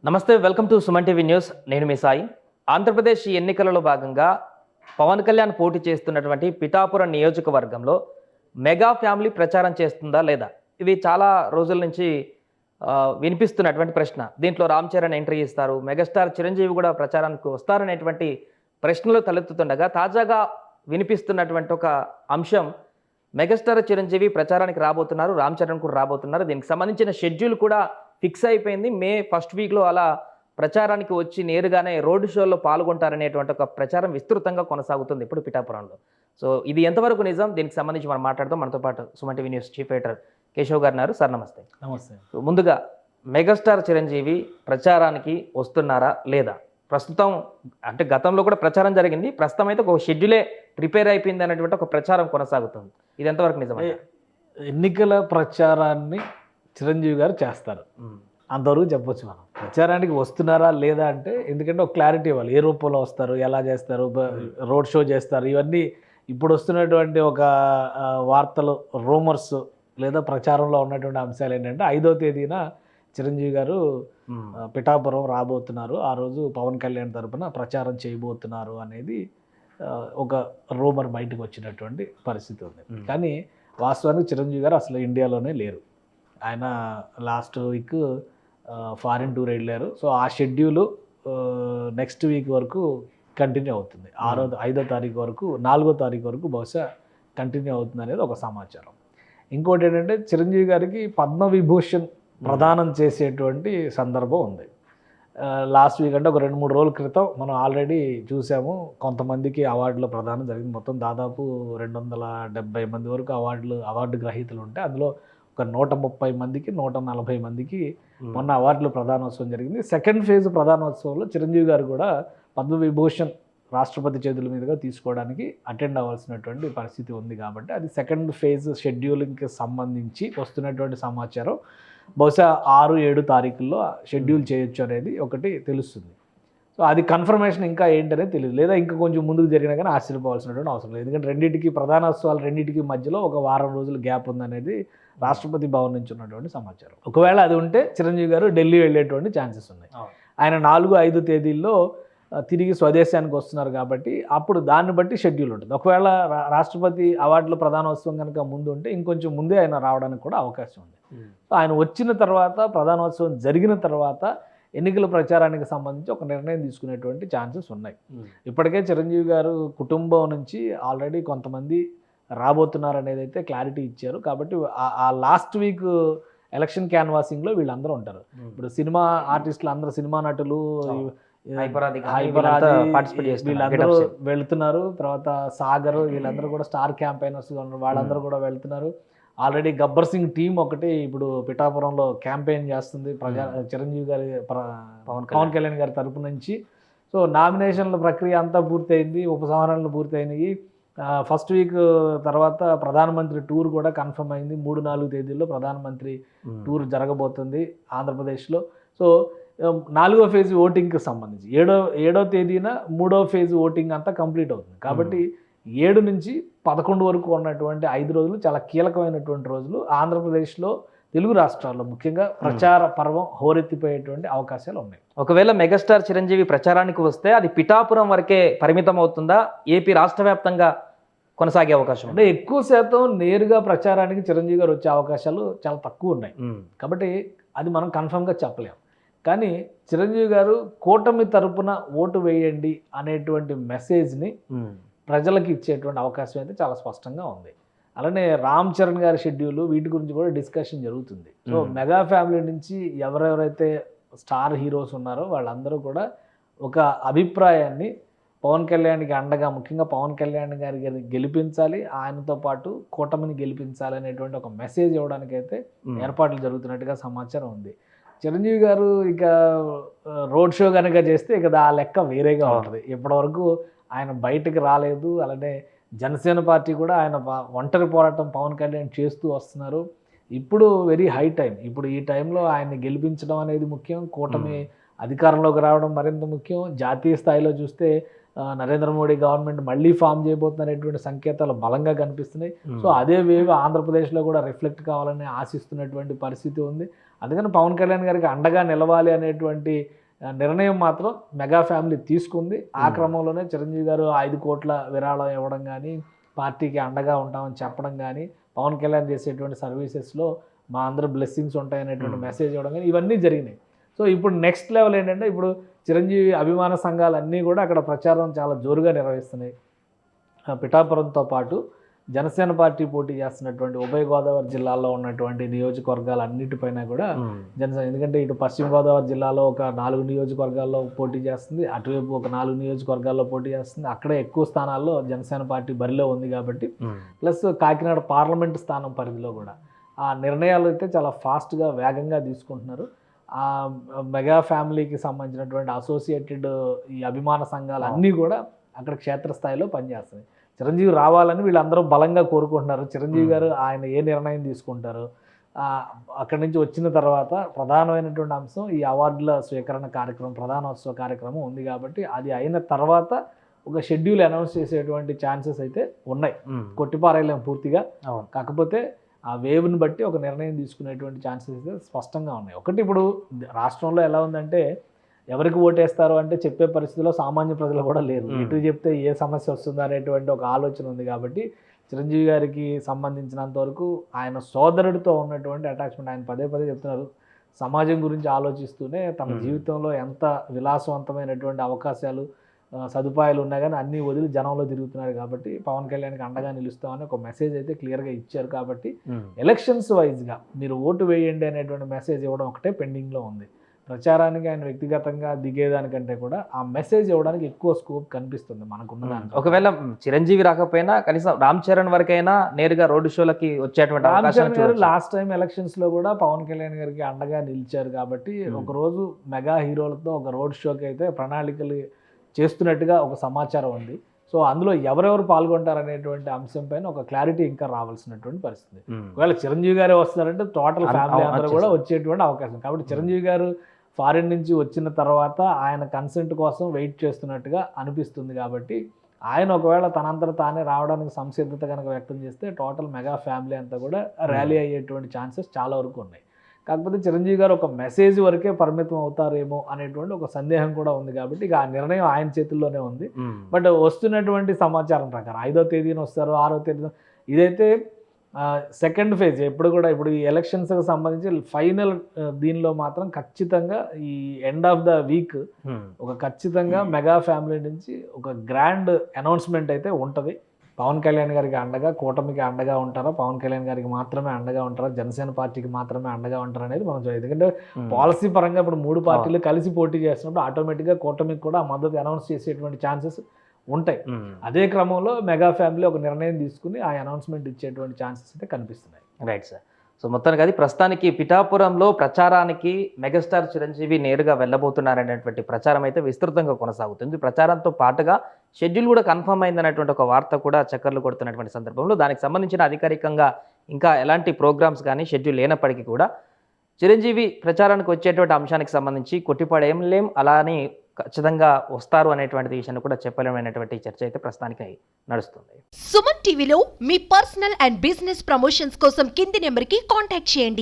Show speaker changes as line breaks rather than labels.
నమస్తే, welcome to Suman TV news. నేను మీ సాయి. ఆంధ్రప్రదేశ్ ఎన్నికలలో భాగంగా పవన్ కళ్యాణ్ పోటీ చేస్తున్నటువంటి పిఠాపురం నియోజకవర్గంలో మెగా ఫ్యామిలీ ప్రచారం చేస్తుందా లేదా? ఇది చాలా రోజుల నుంచి వినిపిస్తున్నటువంటి ప్రశ్న. దీంట్లో రామ్ చరణ్ ఎంట్రీ ఇస్తారు, మెగాస్టార్ చిరంజీవి కూడా ప్రచారానికి వస్తారనేటువంటి ప్రశ్నలు తలెత్తుతుండగా తాజాగా వినిపిస్తున్నటువంటి ఒక అంశం, మెగాస్టార్ చిరంజీవి ప్రచారానికి రాబోతున్నారు, రామ్ చరణ్ కూడా రాబోతున్నారు. దీనికి సంబంధించిన షెడ్యూల్ కూడా ఫిక్స్ అయిపోయింది. మే ఫస్ట్ వీక్లో అలా ప్రచారానికి వచ్చి నేరుగానే రోడ్ షోలో పాల్గొంటారనేటువంటి ఒక ప్రచారం విస్తృతంగా కొనసాగుతుంది ఇప్పుడు పిఠాపురంలో. సో ఇది ఎంతవరకు నిజం? దీనికి సంబంధించి మనం మాట్లాడదాం. మనతో పాటు Suman TV news chief editor Keshav గారు ఉన్నారు. సార్ నమస్తే.
నమస్తే.
సో ముందుగా మెగాస్టార్ చిరంజీవి ప్రచారానికి వస్తున్నారా లేదా? ప్రస్తుతం అంటే గతంలో కూడా ప్రచారం జరిగింది, ప్రస్తుతం అయితే ఒక షెడ్యూలే ప్రిపేర్ అయిపోయింది అనేటువంటి ఒక ప్రచారం కొనసాగుతుంది. ఇది ఎంతవరకు నిజం?
ఎన్నికల ప్రచారాన్ని చిరంజీవి గారు చేస్తారు, అంతవరకు చెప్పొచ్చు. మనం ప్రచారానికి వస్తున్నారా లేదా అంటే, ఎందుకంటే ఒక క్లారిటీ ఇవ్వాలి. ఏ రూపంలో వస్తారు, ఎలా చేస్తారు, రోడ్ షో చేస్తారు, ఇవన్నీ ఇప్పుడు వస్తున్నటువంటి ఒక వార్తలు, రూమర్స్ లేదా ప్రచారంలో ఉన్నటువంటి అంశాలు ఏంటంటే 5వ తేదీన చిరంజీవి గారు పిఠాపురం రాబోతున్నారు, ఆ రోజు పవన్ కళ్యాణ్ తరపున ప్రచారం చేయబోతున్నారు అనేది ఒక రూమర్ బయటకు వచ్చినటువంటి పరిస్థితి ఉంది. కానీ వాస్తవానికి చిరంజీవి గారు అసలు ఇండియాలోనే లేరు. ఆయన లాస్ట్ వీక్ ఫారిన్ టూర్ వెళ్ళారు. సో ఆ షెడ్యూలు నెక్స్ట్ వీక్ వరకు కంటిన్యూ అవుతుంది. 5వ తారీఖు వరకు, 4వ తారీఖు వరకు బహుశా కంటిన్యూ అవుతుంది అనేది ఒక సమాచారం. ఇంకోటి ఏంటంటే, చిరంజీవి గారికి పద్మవిభూషణ్ ప్రదానం చేసేటువంటి సందర్భం ఉంది. లాస్ట్ వీక్ అంటే ఒక 2-3 రోజుల క్రితం మనం ఆల్రెడీ చూసాము. కొంతమందికి అవార్డుల ప్రదానం జరిగింది. మొత్తం దాదాపు 270 మంది వరకు అవార్డు గ్రహీతలు ఉంటే, అందులో ఒక 130 మందికి 140 మందికి మొన్న అవార్డులు ప్రదానోత్సవం జరిగింది. సెకండ్ ఫేజ్ ప్రదానోత్సవంలో చిరంజీవి గారు కూడా పద్మవిభూషణ్ రాష్ట్రపతి చేతుల మీదుగా తీసుకోవడానికి అటెండ్ అవ్వాల్సినటువంటి పరిస్థితి ఉంది. కాబట్టి అది సెకండ్ ఫేజ్ షెడ్యూలింగ్కి సంబంధించి వస్తున్నటువంటి సమాచారం. బహుశా 6-7 తారీఖుల్లో షెడ్యూల్ చేయొచ్చు అనేది ఒకటి తెలుస్తుంది. సో అది కన్ఫర్మేషన్ ఇంకా ఏంటనేది తెలియదు. లేదా ఇంకా కొంచెం ముందుకు జరిగినా కానీ ఆశ్చర్యపోవాల్సినటువంటి అవసరం లేదు. ఎందుకంటే రెండింటికి ప్రధానోత్సవాలు రెండింటికి మధ్యలో ఒక వారం రోజులు గ్యాప్ ఉందనేది రాష్ట్రపతి భవన్ నుంచి ఉన్నటువంటి సమాచారం. ఒకవేళ అది ఉంటే చిరంజీవి గారు ఢిల్లీ వెళ్ళేటువంటి ఛాన్సెస్ ఉన్నాయి. ఆయన 4-5 తేదీల్లో తిరిగి స్వదేశానికి వస్తున్నారు కాబట్టి అప్పుడు దాన్ని బట్టి షెడ్యూల్ ఉంటుంది. ఒకవేళ రాష్ట్రపతి అవార్డుల ప్రధానోత్సవం కనుక ముందు ఉంటే ఇంకొంచెం ముందే ఆయన రావడానికి కూడా అవకాశం ఉంది. సో ఆయన వచ్చిన తర్వాత, ప్రధానోత్సవం జరిగిన తర్వాత ఎన్నికల ప్రచారానికి సంబంధించి ఒక నిర్ణయం తీసుకునేటువంటి ఛాన్సెస్ ఉన్నాయి. ఇప్పటికే చిరంజీవి గారు కుటుంబం నుంచి ఆల్రెడీ కొంతమంది రాబోతున్నారు అనేది అయితే క్లారిటీ ఇచ్చారు. కాబట్టి ఆ లాస్ట్ వీక్ ఎలక్షన్ క్యాన్వాసింగ్లో వీళ్ళందరూ ఉంటారు. ఇప్పుడు సినిమా ఆర్టిస్టులు అందరూ, సినిమా నటులు, వీళ్ళందరూ వెళ్తున్నారు. తర్వాత సాగర్, వీళ్ళందరూ కూడా స్టార్ క్యాంపెయినర్స్ వాళ్ళందరూ కూడా వెళ్తున్నారు. ఆల్రెడీ గబ్బర్ సింగ్ టీం ఒకటి ఇప్పుడు పిఠాపురంలో క్యాంపెయిన్ చేస్తుంది చిరంజీవి గారి, పవన్ కళ్యాణ్ గారి తరపు నుంచి. సో నామినేషన్ల ప్రక్రియ అంతా పూర్తయింది, ఉపసంహరణలు పూర్తయినాయి. ఫస్ట్ వీక్ తర్వాత ప్రధానమంత్రి టూర్ కూడా కన్ఫర్మ్ అయింది. 3-4 తేదీల్లో ప్రధానమంత్రి టూర్ జరగబోతుంది ఆంధ్రప్రదేశ్లో. సో 4వ ఫేజ్ ఓటింగ్కి సంబంధించి 7వ తేదీన 3వ ఫేజ్ ఓటింగ్ అంతా కంప్లీట్ అవుతుంది. కాబట్టి 7 నుంచి 11 వరకు ఉన్నటువంటి 5 రోజులు చాలా కీలకమైనటువంటి రోజులు. ఆంధ్రప్రదేశ్లో, తెలుగు రాష్ట్రాల్లో ముఖ్యంగా ప్రచార పర్వం హోరెత్తిపోయేటువంటి అవకాశాలు ఉన్నాయి.
ఒకవేళ మెగాస్టార్ చిరంజీవి ప్రచారానికి వస్తే అది పిఠాపురం వరకే పరిమితం అవుతుందా? ఏపీ రాష్ట్ర వ్యాప్తంగా కొనసాగే అవకాశం
అంటే ఎక్కువ శాతం నేరుగా ప్రచారానికి చిరంజీవి గారు వచ్చే అవకాశాలు చాలా తక్కువ ఉన్నాయి. కాబట్టి అది మనం కన్ఫర్మ్గా చెప్పలేం. కానీ చిరంజీవి గారు కూటమి తరపున ఓటు వేయండి అనేటువంటి మెసేజ్ని ప్రజలకు ఇచ్చేటువంటి అవకాశం అయితే చాలా స్పష్టంగా ఉంది. అలానే రామ్ చరణ్ గారి షెడ్యూల్, వీటి గురించి కూడా డిస్కషన్ జరుగుతుంది. సో మెగా ఫ్యామిలీ నుంచి ఎవరెవరైతే స్టార్ హీరోస్ ఉన్నారో వాళ్ళందరూ కూడా ఒక అభిప్రాయాన్ని పవన్ కళ్యాణ్కి అండగా, ముఖ్యంగా పవన్ కళ్యాణ్ గారి గెలిపించాలి, ఆయనతో పాటు కూటమిని గెలిపించాలి అనేటువంటి ఒక మెసేజ్ ఇవ్వడానికైతే ఏర్పాట్లు జరుగుతున్నట్టుగా సమాచారం ఉంది. చిరంజీవి గారు ఇక రోడ్ షో కనుక చేస్తే ఇక ఆ లెక్క వేరేగా ఉంటుంది. ఇప్పటివరకు ఆయన బయటకు రాలేదు. అలానే జనసేన పార్టీ కూడా ఆయన ఒంటరి పోరాటం పవన్ కళ్యాణ్ చేస్తూ వస్తున్నారు. ఇప్పుడు వెరీ హై టైం. ఇప్పుడు ఈ టైంలో ఆయన్ని గెలిపించడం అనేది ముఖ్యం, కూటమి అధికారంలోకి రావడం మరింత ముఖ్యం. జాతీయ స్థాయిలో చూస్తే నరేంద్ర మోడీ గవర్నమెంట్ మళ్ళీ ఫామ్ చేయబోతున్నటువంటి సంకేతాలు బలంగా కనిపిస్తున్నాయి. సో అదే వేవ్ ఆంధ్రప్రదేశ్లో కూడా రిఫ్లెక్ట్ కావాలని ఆశిస్తున్నటువంటి పరిస్థితి ఉంది. అందుకని పవన్ కళ్యాణ్ గారికి అండగా నిలవాలి అనేటువంటి నిర్ణయం మాత్రం మెగా ఫ్యామిలీ తీసుకుంది. ఆ క్రమంలోనే చిరంజీవి గారు 5 కోట్ల విరాళం ఇవ్వడం కానీ, పార్టీకి అండగా ఉంటామని చెప్పడం కానీ, పవన్ కళ్యాణ్ చేసేటువంటి సర్వీసెస్లో మా అందరూ బ్లెస్సింగ్స్ ఉంటాయనేటువంటి మెసేజ్ ఇవ్వడం కానీ ఇవన్నీ జరిగినాయి. సో ఇప్పుడు నెక్స్ట్ లెవెల్ ఏంటంటే ఇప్పుడు చిరంజీవి అభిమాన సంఘాలన్నీ కూడా అక్కడ ప్రచారం చాలా జోరుగా నిర్వహిస్తున్నాయి. పిఠాపురంతో పాటు జనసేన పార్టీ పోటీ చేస్తున్నటువంటి ఉభయ గోదావరి జిల్లాల్లో ఉన్నటువంటి నియోజకవర్గాలు అన్నిటిపైన కూడా జనసేన, ఎందుకంటే ఇటు పశ్చిమ గోదావరి జిల్లాలో ఒక 4 నియోజకవర్గాల్లో పోటీ చేస్తుంది, అటువైపు ఒక 4 నియోజకవర్గాల్లో పోటీ చేస్తుంది. అక్కడే ఎక్కువ స్థానాల్లో జనసేన పార్టీ బరిలో ఉంది కాబట్టి, ప్లస్ కాకినాడ పార్లమెంటు స్థానం పరిధిలో కూడా ఆ నిర్ణయాలు అయితే చాలా ఫాస్ట్గా వేగంగా తీసుకుంటున్నారు. ఆ మెగా ఫ్యామిలీకి సంబంధించినటువంటి అసోసియేటెడ్ ఈ అభిమాన సంఘాలు అన్నీ కూడా అక్కడ క్షేత్రస్థాయిలో పనిచేస్తాయి. చిరంజీవి రావాలని వీళ్ళందరూ బలంగా కోరుకుంటున్నారు. చిరంజీవి గారు ఆయన ఏ నిర్ణయం తీసుకుంటారు, అక్కడి నుంచి వచ్చిన తర్వాత ప్రధానమైనటువంటి అంశం ఈ అవార్డుల స్వీకరణ కార్యక్రమం, ప్రధానోత్సవ కార్యక్రమం ఉంది కాబట్టి అది అయిన తర్వాత ఒక షెడ్యూల్ అనౌన్స్ చేసేటువంటి ఛాన్సెస్ అయితే ఉన్నాయి. కొట్టిపారేయలేం పూర్తిగా, కాకపోతే ఆ వేవ్ని బట్టి ఒక నిర్ణయం తీసుకునేటువంటి ఛాన్సెస్ అయితే స్పష్టంగా ఉన్నాయి. ఒకటి ఇప్పుడు రాష్ట్రంలో ఎలా ఉందంటే ఎవరికి ఓటేస్తారు అంటే చెప్పే పరిస్థితిలో సామాన్య ప్రజలు కూడా లేరు. ఎటు చెప్తే ఏ సమస్య వస్తుందో అనేటువంటి ఒక ఆలోచన ఉంది కాబట్టి చిరంజీవి గారికి సంబంధించినంత వరకు ఆయన సోదరుడితో ఉన్నటువంటి అటాచ్మెంట్, ఆయన పదే పదే చెప్తున్నారు, సమాజం గురించి ఆలోచిస్తూనే తన జీవితంలో ఎంత విలాసవంతమైనటువంటి అవకాశాలు సదుపాయాలు ఉన్నా కానీ అన్నీ వదిలి జనంలో తిరుగుతున్నారు కాబట్టి పవన్ కళ్యాణ్కి అండగా నిలుస్తామని ఒక మెసేజ్ అయితే క్లియర్గా ఇచ్చారు. కాబట్టి ఎలక్షన్స్ వైజ్గా మీరు ఓటు వేయండి అనేటువంటి మెసేజ్ ఇవ్వడం ఒకటే పెండింగ్లో ఉంది. ప్రచారానికి ఆయన వ్యక్తిగతంగా దిగేదానికంటే కూడా ఆ మెసేజ్ ఇవ్వడానికి ఎక్కువ స్కోప్ కనిపిస్తుంది మనకున్న దానికి.
ఒకవేళ చిరంజీవి రాకపోయినా కనీసం రామ్ చరణ్ వరకైనా నేరుగా రోడ్డు షోలకి వచ్చేటువంటి అవకాశం.
లాస్ట్ టైం ఎలక్షన్స్ లో కూడా పవన్ కళ్యాణ్ గారికి అండగా నిలిచారు కాబట్టి ఒక రోజు మెగా హీరోలతో ఒక రోడ్ షోకి అయితే ప్రణాళికలు చేస్తున్నట్టుగా ఒక సమాచారం ఉంది. సో అందులో ఎవరెవరు పాల్గొంటారనేటువంటి అంశం పైన ఒక క్లారిటీ ఇంకా రావాల్సినటువంటి పరిస్థితి. ఒకవేళ చిరంజీవి గారే వస్తారంటే టోటల్ ఫ్యామిలీ అందరూ కూడా వచ్చేటువంటి అవకాశం. కాబట్టి చిరంజీవి గారు ఫారిన్ నుంచి వచ్చిన తర్వాత ఆయన కన్సెంట్ కోసం వెయిట్ చేస్తున్నట్టుగా అనిపిస్తుంది. కాబట్టి ఆయన ఒకవేళ తనంతట తానే రావడానికి సంసిద్ధత కనుక వ్యక్తం చేస్తే టోటల్ మెగా ఫ్యామిలీ అంతా కూడా ర్యాలీ అయ్యేటువంటి ఛాన్సెస్ చాలా వరకు ఉన్నాయి. కాకపోతే చిరంజీవి గారు ఒక మెసేజ్ వరకే పరిమితం అవుతారేమో అనేటువంటి ఒక సందేహం కూడా ఉంది. కాబట్టి ఇక ఆ నిర్ణయం ఆయన చేతుల్లోనే ఉంది. బట్ వస్తున్నటువంటి సమాచారం ప్రకారం 5వ తేదీన వస్తారు, 6వ తేదీన, ఇదైతే సెకండ్ ఫేజ్. ఎప్పుడు కూడా ఇప్పుడు ఈ ఎలక్షన్స్కి సంబంధించి ఫైనల్ దీనిలో మాత్రం ఖచ్చితంగా ఈ ఎండ్ ఆఫ్ ద వీక్ ఒక ఖచ్చితంగా మెగా ఫ్యామిలీ నుంచి ఒక గ్రాండ్ అనౌన్స్మెంట్ అయితే ఉంటుంది. పవన్ కళ్యాణ్ గారికి అండగా, కూటమికి అండగా ఉంటారా, పవన్ కళ్యాణ్ గారికి మాత్రమే అండగా ఉంటారా, జనసేన పార్టీకి మాత్రమే అండగా ఉంటారా అనేది మనం చూడాలి. ఎందుకంటే పాలసీ పరంగా ఇప్పుడు 3 పార్టీలు కలిసి పోటీ చేస్తున్నప్పుడు ఆటోమేటిక్గా కూటమికి కూడా ఆ మద్దతు అనౌన్స్ చేసేటువంటి ఛాన్సెస్ ఉంటాయి. అదే క్రమంలో మెగా ఫ్యామిలీ ఒక నిర్ణయం తీసుకుని ఆ అనౌన్స్మెంట్ ఇచ్చేటువంటి ఛాన్సెస్ అయితే కనిపిస్తున్నాయి.
Right sir. సో మొత్తానికి అది ప్రస్తుతానికి పిఠాపురంలో ప్రచారానికి మెగాస్టార్ చిరంజీవి నేరుగా వెళ్ళబోతున్నారనేటువంటి ప్రచారం అయితే విస్తృతంగా కొనసాగుతుంది. ప్రచారంతో పాటుగా షెడ్యూల్ కూడా కన్ఫర్మ్ అయిందనేటువంటి ఒక వార్త కూడా చక్కర్లు కొడుతున్నటువంటి సందర్భంలో దానికి సంబంధించిన అధికారికంగా ఇంకా ఎలాంటి ప్రోగ్రామ్స్ కానీ షెడ్యూల్ లేనప్పటికీ కూడా చిరంజీవి ప్రచారానికి వచ్చేటువంటి అంశానికి సంబంధించి కొట్టిపడేం లేం, అలానే ఖచ్చితంగా వస్తారు అనేటువంటి విషయాన్ని కూడా చెప్పలేమనేటువంటి చర్చ అయితే ప్రస్తుతానికి నడుస్తుంది.
సుమన్ టీవీలో మీ పర్సనల్ అండ్ బిజినెస్ ప్రమోషన్స్ కోసం కింది నెంబర్కి కాంటాక్ట్ చేయండి.